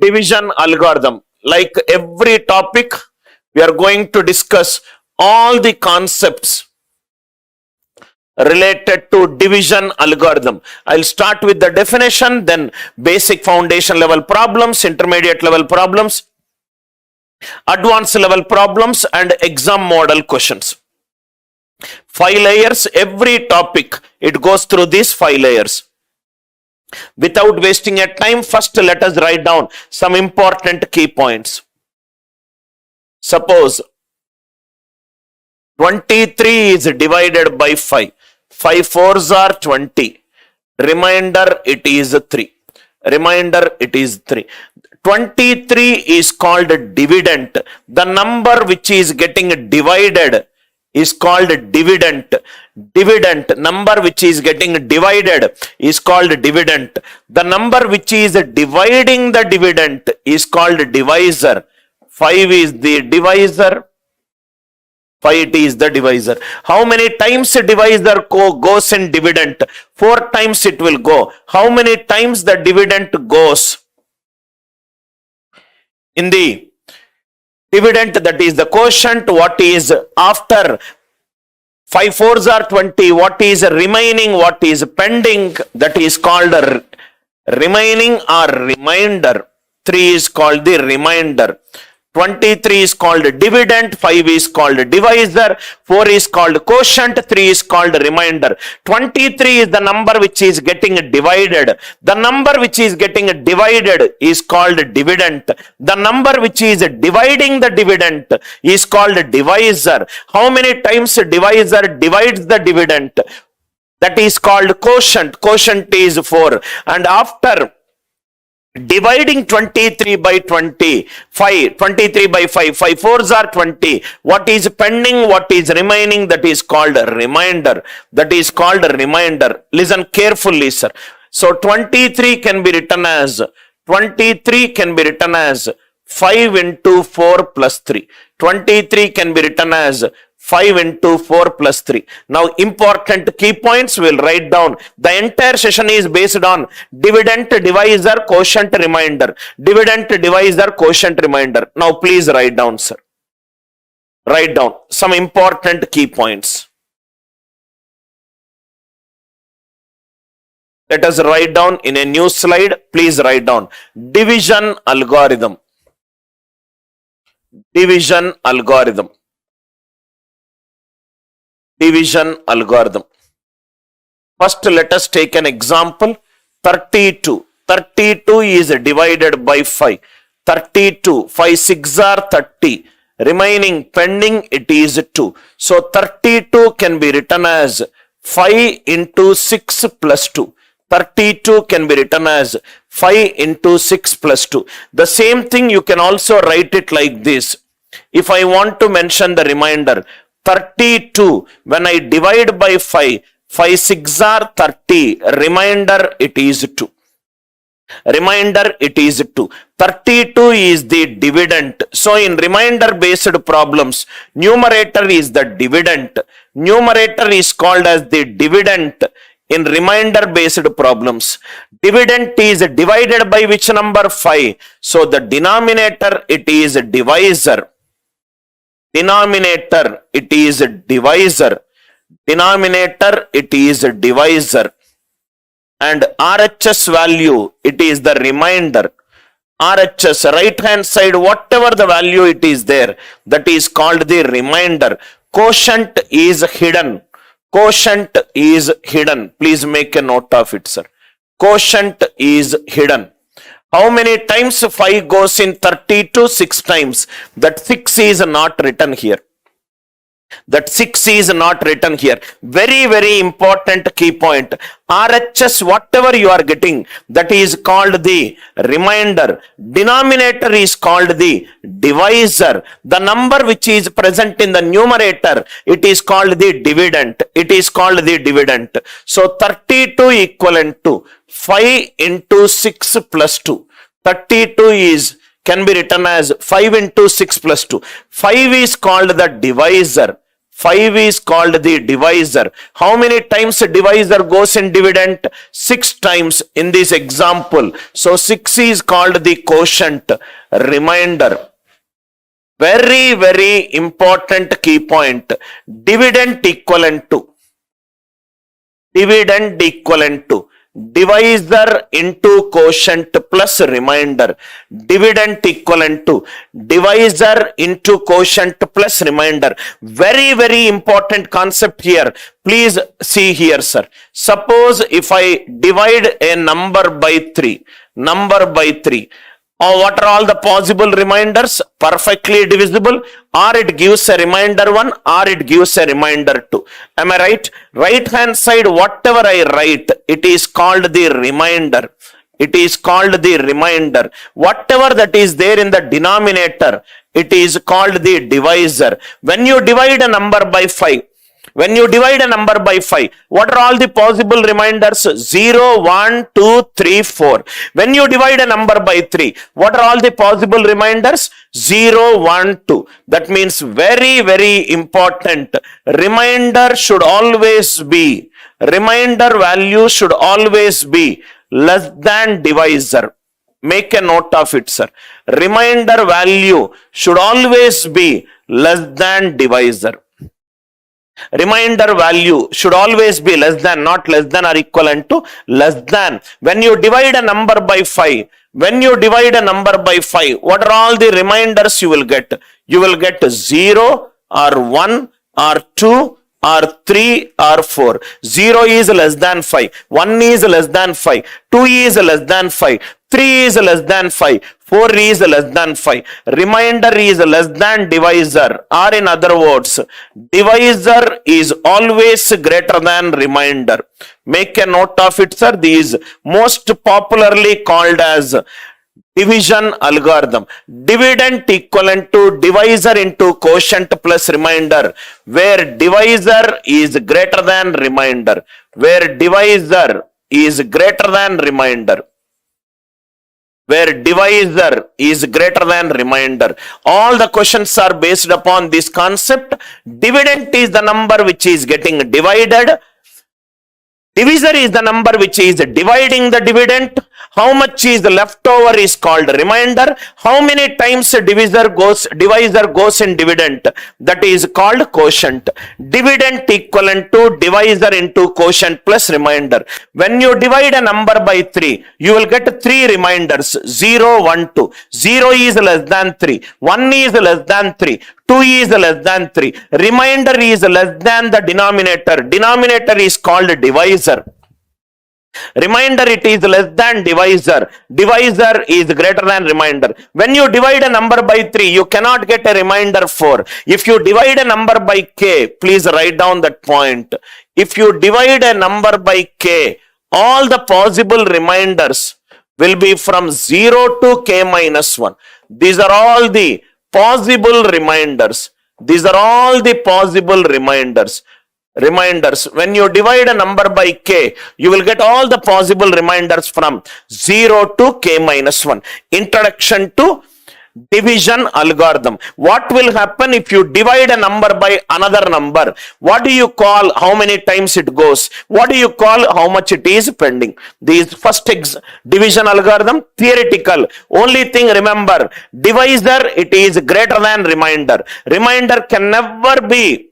division algorithm. Like every topic, we are going to discuss all the concepts related to division algorithm. I'll start with the definition, then basic foundation level problems, intermediate level problems, advanced level problems, and exam model questions. 5 layers, every topic, it goes through these 5 layers. Without wasting your time, first let us write down some important key points. Suppose 23 is divided by 5. 5 fours are 20. Remainder, it is 3. Remainder, it is 3. 23 is called dividend. The number which is getting divided is called dividend. Dividend, number which is getting divided is called dividend. The number which is dividing the dividend is called divisor. 5 is the divisor. 5 is the divisor. How many times divisor goes in dividend? 4 times it will go. How many times the dividend goes in the dividend? That is the quotient. What is after 5 fours are 20? What is remaining? What is pending? That is called remaining or remainder. 3 is called the remainder. 23 is called dividend, 5 is called divisor, 4 is called quotient, 3 is called remainder. 23 is the number which is getting divided. The number which is getting divided is called dividend. The number which is dividing the dividend is called divisor. How many times divisor divides the dividend? That is called quotient. Quotient is 4. And after dividing 23 by 25, 23 by 5, 5 fours are 20. What is pending? What is remaining? That is called remainder. That is called remainder. Listen carefully, sir. So 23 can be written as 5 into 4 plus 3. 23 can be written as 5 into 4 plus 3. Now, important key points we'll write down. The entire session is based on dividend, divisor, quotient, remainder. Dividend, divisor, quotient, remainder. Now, please write down, sir. Write down some important key points. Let us write down in a new slide. Please write down division algorithm. Division algorithm. Division algorithm. First, let us take an example. 32. 32 is divided by 5. 32. 5 6 are 30. Remaining pending, it is 2. So 32 can be written as 5 into 6 plus 2. 32 can be written as 5 into 6 plus 2. The same thing you can also write it like this. If I want to mention the remainder, 32, when I divide by 5, 5 6 are 30, remainder it is 2. Remainder it is 2. 32 is the dividend. So in remainder based problems, numerator is the dividend. Numerator is called as the dividend. In remainder based problems, dividend is divided by which number? 5. So the denominator, it is divisor. Denominator, it is divisor. Denominator, it is divisor. And RHS value, it is the remainder. RHS, right hand side, whatever the value it is there, that is called the remainder. Quotient is hidden. Quotient is hidden. Please make a note of it, sir. Quotient is hidden. How many times 5 goes in 32? 6 times. That 6 is not written here. That 6 is not written here. Very, very important key point. RHS, whatever you are getting, that is called the remainder. Denominator is called the divisor. The number which is present in the numerator, it is called the dividend. It is called the dividend. So 32 equivalent to 5 into 6 plus 2. 32 can be written as 5 into 6 plus 2. 5 is called the divisor. 5 is called the divisor. How many times divisor goes in dividend? 6 times in this example. So 6 is called the quotient. Remainder. Very, very important key point. Dividend equivalent to divisor into quotient plus remainder. Dividend equivalent to divisor into quotient plus remainder. Very, very important concept here. Please see here, sir. Suppose if I divide a number by 3, what are all the possible remainders? Perfectly divisible, or it gives a remainder 1, or it gives a remainder 2. Am I right? Right hand side, whatever I write, it is called the remainder. Whatever that is there in the denominator, it is called the divisor. When you divide a number by 5, what are all the possible remainders? 0, 1, 2, 3, 4. When you divide a number by 3, what are all the possible remainders? 0, 1, 2. That means very, very important. Remainder value should always be less than divisor. Make a note of it, sir. Remainder value should always be less than divisor. Remainder value should always be less than, not less than or equivalent to, less than. When you divide a number by 5, what are all the remainders you will get? You will get 0 or 1 or 2 or 3 or 4. 0 is less than 5, 1 is less than 5, 2 is less than 5, 3 is less than 5, 4 is less than 5. Remainder is less than divisor, or in other words, divisor is always greater than remainder. Make a note of it, sir. These most popularly called as division algorithm. Dividend equivalent to divisor into quotient plus remainder, where divisor is greater than remainder. All the questions are based upon this concept. Dividend is the number which is getting divided. Divisor is the number which is dividing the dividend. How much is left over is called remainder. How many times divisor goes in dividend? That is called quotient. Dividend equivalent to divisor into quotient plus remainder. When you divide a number by 3, you will get 3 reminders. 0, 1, 2. 0 is less than 3. 1 is less than 3. 2 is less than 3. Remainder is less than the denominator. Denominator is called divisor. Remainder, it is less than divisor. Divisor is greater than remainder. When you divide a number by 3, you cannot get a remainder 4. If you divide a number by k, please write down that point. If you divide a number by k, all the possible remainders will be from 0 to k minus 1. These are all the possible reminders. When you divide a number by k, you will get all the possible reminders from 0 to k minus 1. Introduction to division algorithm. What will happen if you divide a number by another number? What do you call how many times it goes? What do you call how much it is pending? This first division algorithm, theoretical. Only thing remember, divisor, it is greater than remainder. Remainder can never be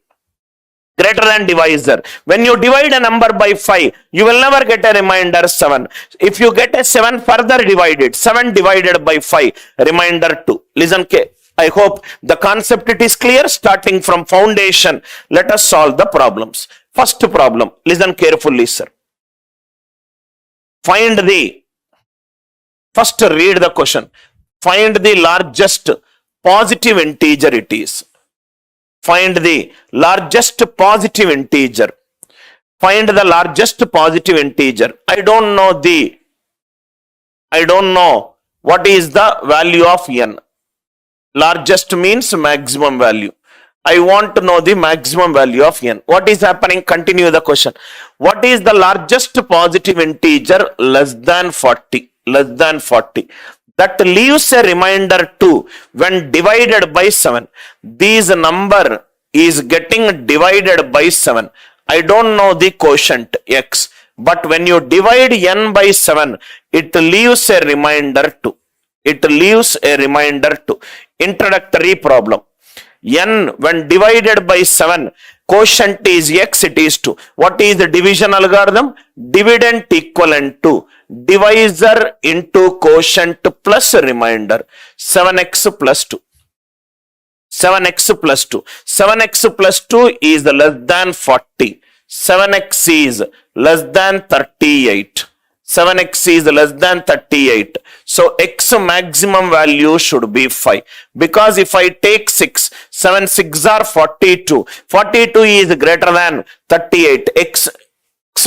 greater than divisor. When you divide a number by 5, you will never get a remainder 7. If you get a 7, further divide it. 7 divided by 5, remainder 2. Listen, I hope the concept it is clear. Starting from foundation, let us solve the problems. First problem, listen carefully, sir. First read the question. Find the largest positive integer it is. Find the largest positive integer. I don't know what is the value of n. Largest means maximum value. I want to know the maximum value of n. What is happening? Continue the question. What is the largest positive integer less than 40? That leaves a remainder 2 when divided by 7. These number is getting divided by 7. I don't know the quotient x, but when you divide n by 7, it leaves a remainder 2. It leaves a remainder 2. Introductory problem. N when divided by 7, quotient is x, it is 2. What is the division algorithm? Dividend equivalent to divisor into quotient plus remainder. 7x plus 2. 7x plus 2. 7x plus 2 is less than 40. 7x is less than 38. 7x is less than 38. So x maximum value should be 5. Because if I take 6, 7 6 are 42. 42 is greater than 38. X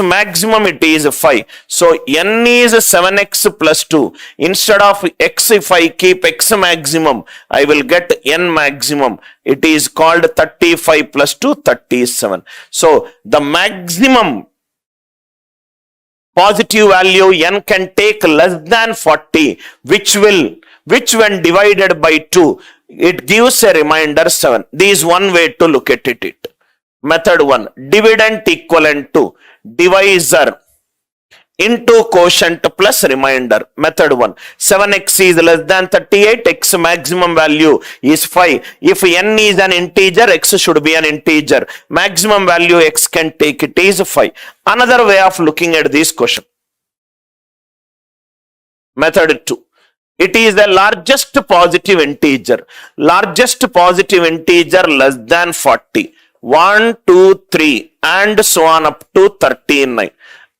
maximum it is 5. So n is 7x plus 2. Instead of x, if I keep x maximum, I will get n maximum. It is called 35 plus 2, 37. So the maximum positive value n can take less than 40, which when divided by 2, it gives a remainder 7. This is one way to look at it. Method 1, dividend equivalent to divisor into quotient plus remainder. Method 1, 7x is less than 38, x maximum value is 5. If n is an integer, x should be an integer. Maximum value x can take, it is 5. Another way of looking at this question. Method 2. It is the largest positive integer. Largest positive integer less than 40. 1, 2, 3 and so on up to 39.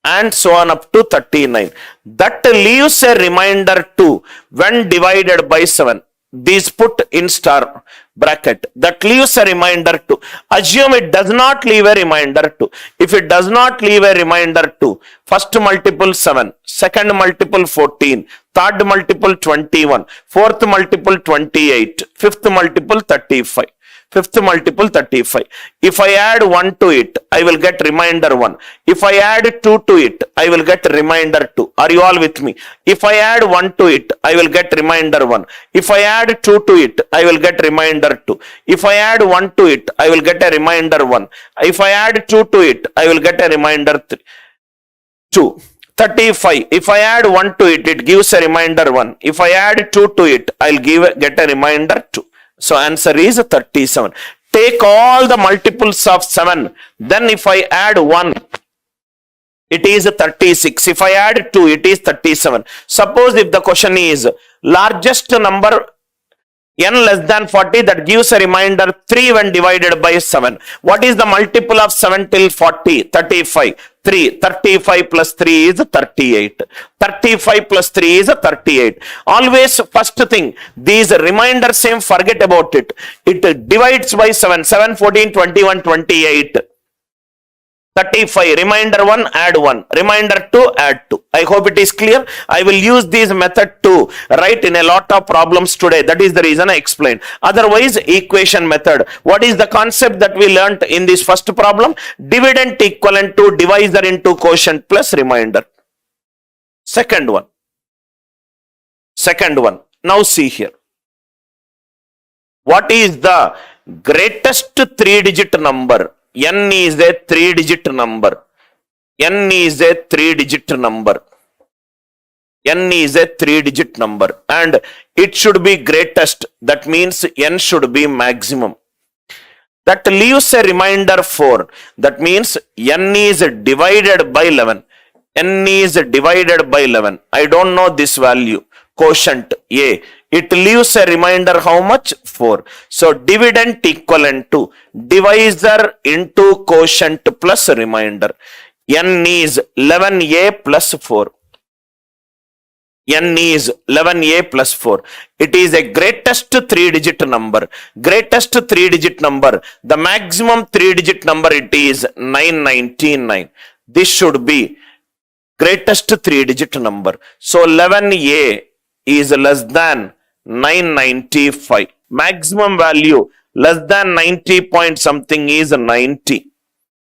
And so on up to 39. That leaves a remainder 2 when divided by 7. These put in star bracket. That leaves a remainder 2. Assume it does not leave a remainder 2. If it does not leave a remainder 2, first multiple 7, second multiple 14, third multiple 21, fourth multiple 28, fifth multiple 35. Fifth multiple 35. If I add 1 to it, I will get remainder 1. If I add 2 to it, I will get remainder 2. Are you all with me? If I add 1 to it, I will get remainder 1. If I add 2 to it, I will get remainder 2. If I add 1 to it, I will get a remainder 1. If I add 2 to it, I will get a remainder 2. 35. If I add 1 to it, it gives a remainder 1. If I add 2 to it, I'll get a remainder 2. So answer is 37. Take all the multiples of 7. Then if I add 1, it is 36. If I add 2, it is 37. Suppose if the question is largest number n less than 40, that gives a remainder 3 when divided by 7. What is the multiple of 7 till 40? 35. 3. 35 plus 3 is 38. 35 plus 3 is 38. Always first thing, these remainder same, forget about it. It divides by 7. 7, 14, 21, 28. 35, remainder 1, add 1, remainder 2, add 2. I hope it is clear. I will use this method to write in a lot of problems today. That is the reason I explained. Otherwise, equation method. What is the concept that we learnt in this first problem? Dividend equivalent to divisor into quotient plus remainder. Second one. Now see here. What is the greatest 3-digit number? N is a 3-digit number. N is a 3-digit number. N is a 3-digit number. And it should be greatest. That means N should be maximum. That leaves a remainder 4. That means N is divided by 11. N is divided by 11. I don't know this value. Quotient A. It leaves a remainder how much? 4. So dividend equivalent to divisor into quotient plus remainder. N is 11A plus 4. N is 11A plus 4. It is a greatest 3-digit number. Greatest 3-digit number. The maximum 3-digit number, it is 999. This should be greatest 3-digit number. So 11A is less than 995. Maximum value less than 90 point something is 90.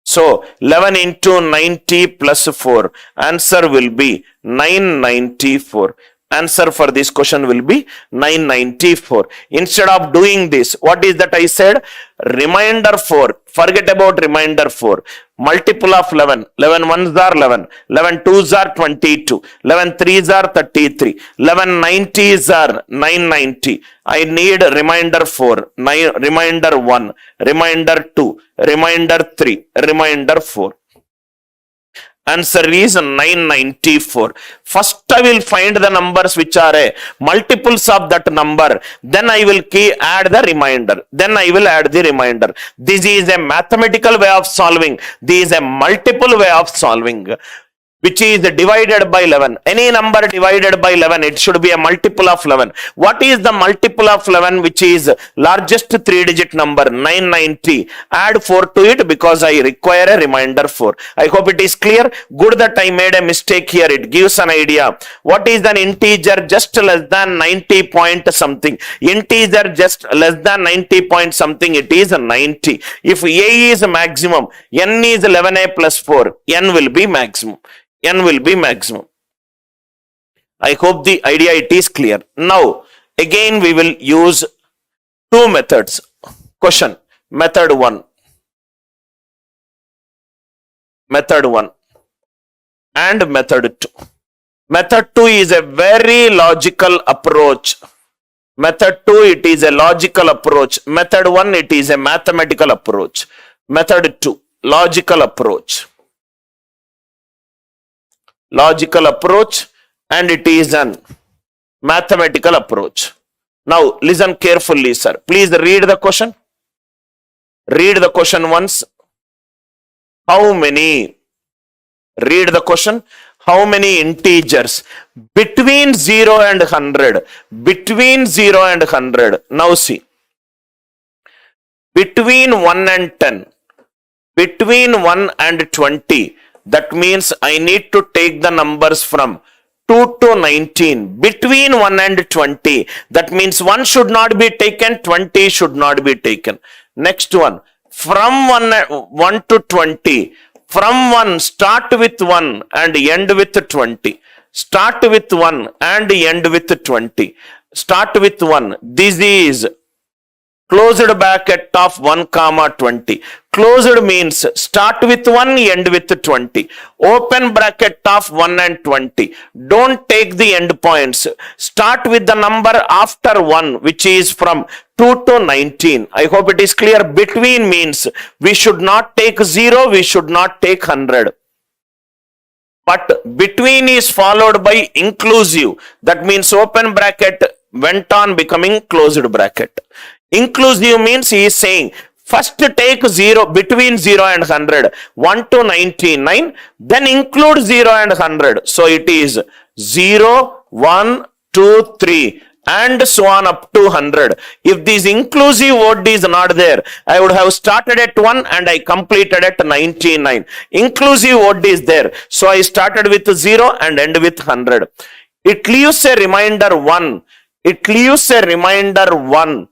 So 11 into 90 plus 4. Answer will be 994. Answer for this question will be 994. Instead of doing this, what is that I said? Remainder 4. Forget about remainder 4. Multiple of 11. 11 ones are 11. 11 twos are 22. 11 threes are 33. 11 90s are 990. I need remainder 4. Remainder 1. Remainder 2. Remainder 3. Remainder 4. Answer is 994. First I will find the numbers which are multiples of that number. Then I will add the remainder. Then I will add the remainder. This is a mathematical way of solving. This is a multiple way of solving, which is divided by 11. Any number divided by 11, it should be a multiple of 11. What is the multiple of 11, which is largest 3-digit number? 990. Add 4 to it because I require a remainder 4. I hope it is clear. Good that I made a mistake here. It gives an idea. What is an integer just less than 90 point something? Integer just less than 90 point something. It is 90. If A is maximum, N is 11A plus 4. N will be maximum. N will be maximum. I hope the idea it is clear. Now, again we will use two methods. Question. Method 1. Method 1 and method 2. Method 2 is a very logical approach. Method 2, it is a logical approach. Method 1, it is a mathematical approach. Method 2, logical approach. Logical approach, and it is an mathematical approach. Now listen carefully, sir. Please read the question. Read the question once. How many? Read the question. How many integers between 0 and 100? Between 0 and 100. Now see. Between 1 and 10. Between 1 and 20. That means I need to take the numbers from 2 to 19. Between 1 and 20. That means 1 should not be taken, 20 should not be taken. Next one. From 1 to 20. From 1, start with 1 and end with 20. Start with 1 and end with 20. Start with 1. This is closed bracket of 1 comma 20. Closed means start with 1, end with 20. Open bracket of 1 and 20. Don't take the end points. Start with the number after 1, which is from 2 to 19. I hope it is clear. Between means we should not take 0, we should not take 100. But between is followed by inclusive. That means open bracket went on becoming closed bracket. Inclusive means he is saying first take 0 between 0 and 100, 1 to 99, then include 0 and 100. So it is 0, 1, 2, 3 and so on up to 100. If this inclusive word is not there, I would have started at 1 and I completed at 99. Inclusive word is there. So I started with 0 and end with 100. It leaves a remainder 1. It leaves a remainder 1.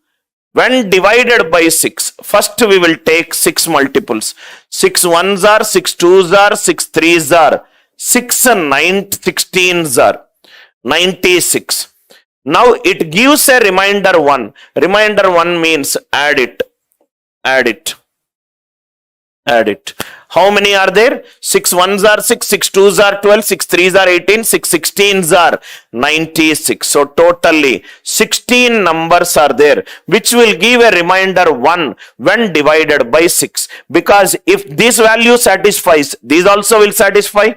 When divided by 6, first we will take 6 multiples. 6 ones are, 6 twos are, 6 threes are, 6 and 9, 16s are, 96. Now it gives a remainder 1. Remainder 1 means add it, add it, add it. How many are there? 6 ones are 6, 6 twos are 12, 6 threes are 18, 6 16s are 96. So totally 16 numbers are there, which will give a remainder 1 when divided by 6. Because if this value satisfies, these also will satisfy.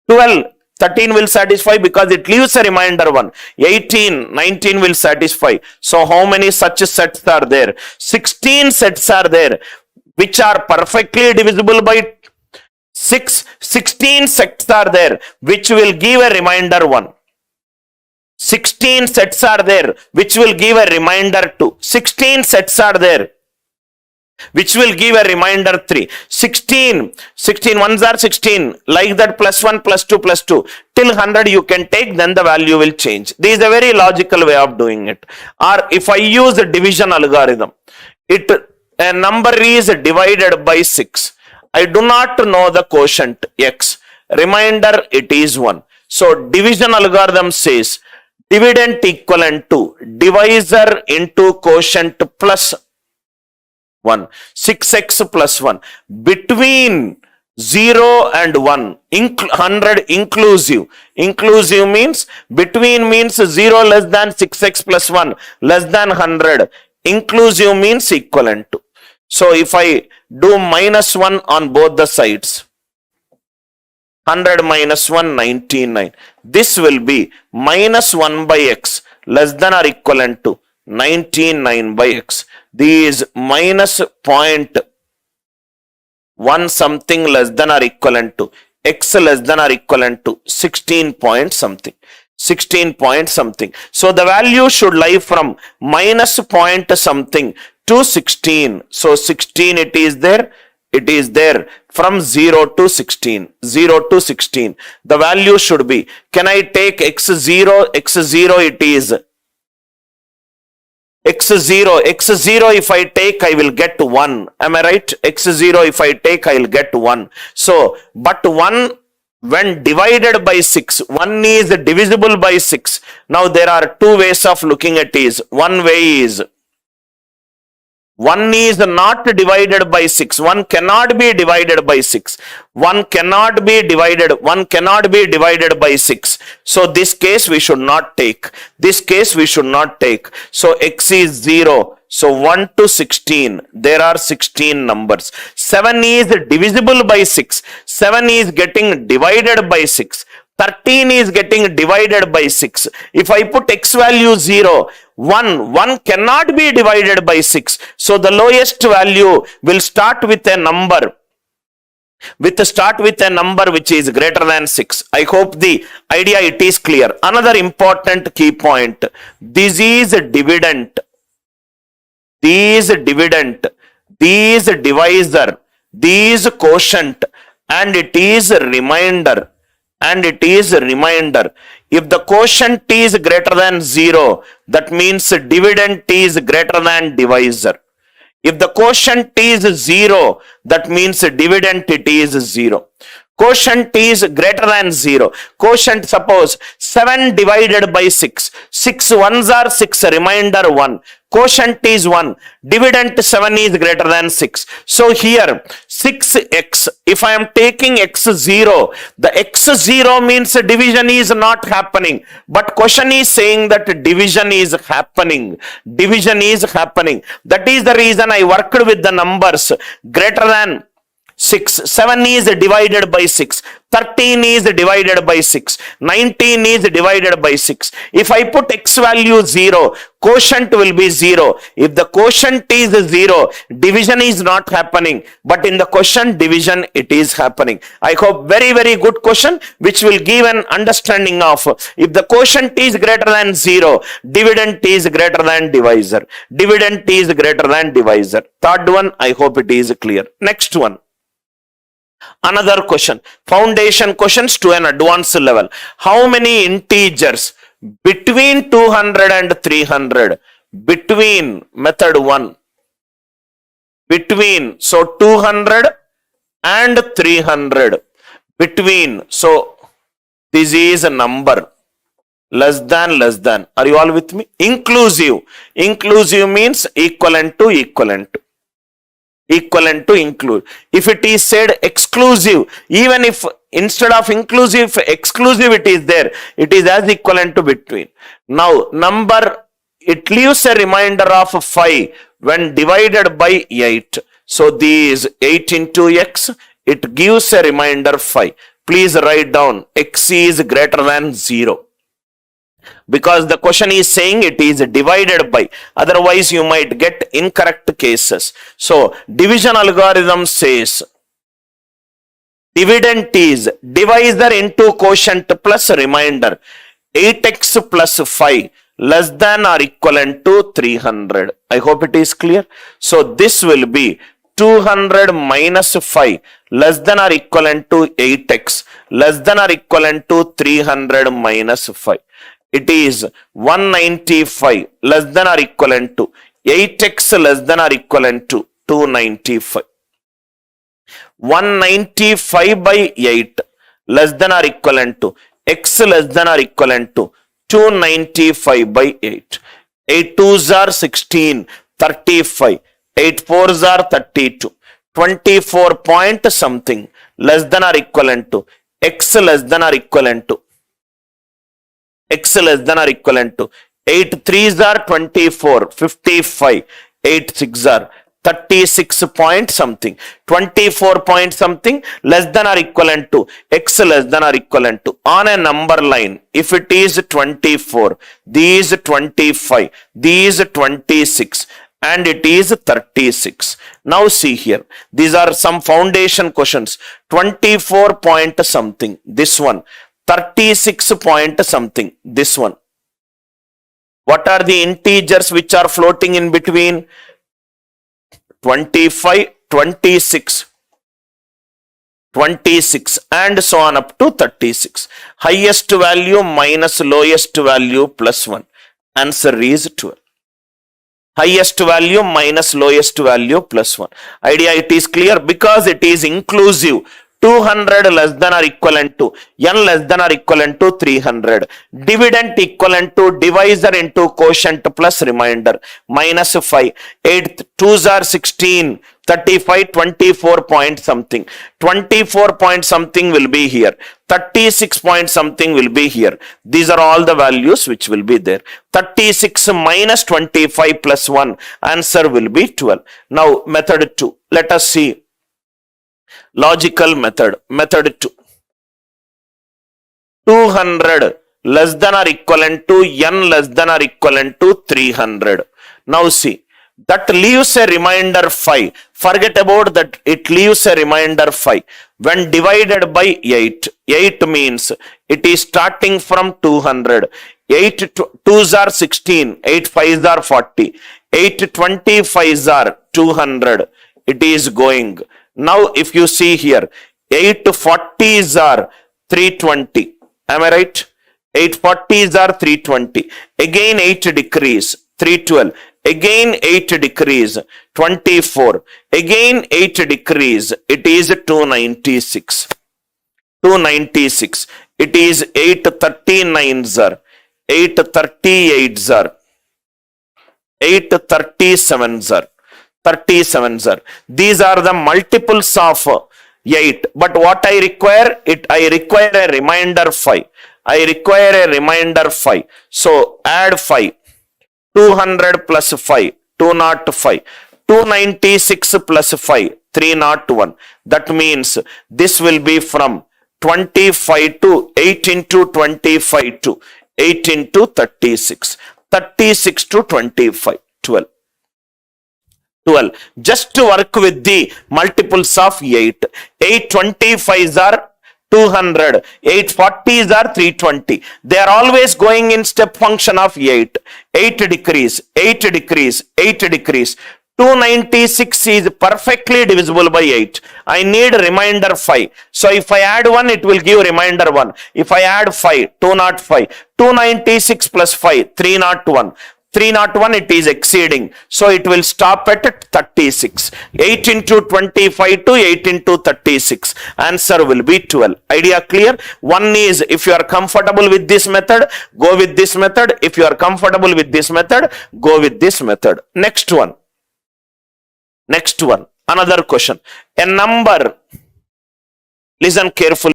12, 13 will satisfy because it leaves a remainder 1. 18, 19 will satisfy. So how many such sets are there? 16 sets are there, which are perfectly divisible by 6. 16 sets are there, which will give a remainder 1. 16 sets are there, which will give a remainder 2. 16 sets are there, which will give a remainder 3. 16 ones are 16. Like that, plus 1, plus 2, plus 2. Till 100 you can take, then the value will change. This is a very logical way of doing it. Or if I use the division algorithm, a number is divided by 6. I do not know the quotient x. Remainder, it is 1. So division algorithm says dividend equivalent to divisor into quotient plus 1. 6x plus 1. Between 0 and 1, 100 inclusive. Inclusive means, between means 0 less than 6x plus 1 less than 100. Inclusive means equivalent to. So if I do minus 1 on both the sides, 100 minus 1, 99. This will be minus 1 by x less than or equivalent to 99 by x. These minus 0.1 something less than or equivalent to x less than or equivalent to 16 point something. 16 point something. So the value should lie from minus point something to 16. So 16 it is there. It is there from 0 to 16. 0 to 16. The value should be, can I take x0? X0 it is x0. X0 if I take, I will get 1. Am I right? X0 if I take, I will get 1. So, but 1 when divided by 6, 1 is divisible by 6. Now there are two ways of looking at it. One way is, 1 is not divided by 6. 1 cannot be divided by 6. 1 cannot be divided by 6. So this case we should not take. This case we should not take. So x is 0. So 1 to 16. There are 16 numbers. 7 is divisible by 6. 7 is getting divided by 6. 13 is getting divided by 6. If I put x value 0, 1 cannot be divided by 6. So the lowest value will start with a number. Which is greater than 6. I hope the idea it is clear. Another important key point. This is dividend. This dividend. This divisor. This quotient. And it is remainder. If the quotient is greater than 0, that means dividend is greater than divisor. If the quotient is 0, that means dividend it is 0. Quotient is greater than 0. Quotient, suppose 7 divided by 6. 6 ones are 6, remainder 1. Quotient is 1. Dividend 7 is greater than 6. So here 6x, if I am taking x0, the x0 means division is not happening. But question is saying that division is happening. That is the reason I worked with the numbers greater than 6. 7 is divided by 6. 13 is divided by 6. 19 is divided by 6. If I put x value 0, quotient will be 0. If the quotient is 0, division is not happening. But in the quotient, division it is happening. I hope very, very good question which will give an understanding of, if the quotient is greater than 0, dividend is greater than divisor. Third one, I hope it is clear. Next one. Another question, foundation questions to an advanced level. How many integers between 200 and 300? Between, method 1. Between, so 200 and 300. Between, so this is a number. Less than. Are you all with me? Inclusive. Inclusive means equivalent to. Equivalent to include. If it is said exclusive, even if instead of inclusive, exclusive it is there, it is as equivalent to between. Now, number, it leaves a remainder of 5 when divided by 8. So, these 8 into x, it gives a remainder 5. Please write down x is greater than 0. Because the question is saying it is divided by, otherwise you might get incorrect cases. So division algorithm says dividend is divisor into quotient plus remainder. 8x plus 5 less than or equivalent to 300. I hope it is clear. So this will be 200 minus 5 less than or equivalent to 8x less than or equivalent to 300 minus 5. It is 195 less than or equivalent to 8x less than or equivalent to 295. 195 by 8 less than or equivalent to x less than or equivalent to 295 by 8. 8 2s are 16, 35. 8 4s are 32. 24 point something less than or equivalent to x less than or equivalent to x less than or equivalent to 8 3s are 24, 55. 8 6s are 36 point something, 24 point something less than or equivalent to x less than or equivalent to. On a number line, if it is 24, these 25, these 26, and it is 36. Now see here, these are some foundation questions. 24 point something, this one. 36 point something, this one. What are the integers which are floating in between? 25, 26, 26, and so on up to 36. Highest value minus lowest value plus 1. Answer is 12. Highest value minus lowest value plus 1. Idea, it is clear because it is inclusive. 200 less than or equivalent to n less than or equivalent to 300. Dividend equivalent to divisor into quotient plus remainder minus 5. 8 2s are 16, 35, 24 point something. 24 point something will be here. 36 point something will be here. These are all the values which will be there. 36 minus 25 plus 1. Answer will be 12. Now method 2. Let us see. Logical method. Method 2. 200 less than or equivalent to n less than or equivalent to 300. Now see. That leaves a remainder 5. Forget about that. It leaves a remainder 5. When divided by 8. 8 means it is starting from 200. 8 2s are 16. 8 5s are 40. 8 25s are 200. It is going. Now if you see here, 8 40s are 320. Am I right? 8 40s are 320. Again 8 decrease, 312. Again 8 decrease, 24. Again 8 decrease, it is 296. 296. It is 839s are, 838s are, 837s are. 37s are. These are the multiples of 8. But what I require? I require a remainder 5. I require a remainder 5. So add 5. 200 plus 5. 205. 296 plus 5. 301. That means this will be from 25 to 8 into 25 to 8 into 36. 36 to 25. 12. 12. Just to work with the multiples of 8. 8 25s are 200. 8 40s are 320. They are always going in step function of 8. 8 decrease, 8 decrease, 8 decrease. 296 is perfectly divisible by 8. I need remainder 5. So if I add 1, it will give remainder 1. If I add 5, 205. 296 plus 5, 301. 301, it is exceeding. So it will stop at 36. 8 into 25 to 8 into 36. Answer will be 12. Idea clear? One is, if you are comfortable with this method, go with this method. If you are comfortable with this method, go with this method. Next one. Next one. Another question. A number. Listen carefully.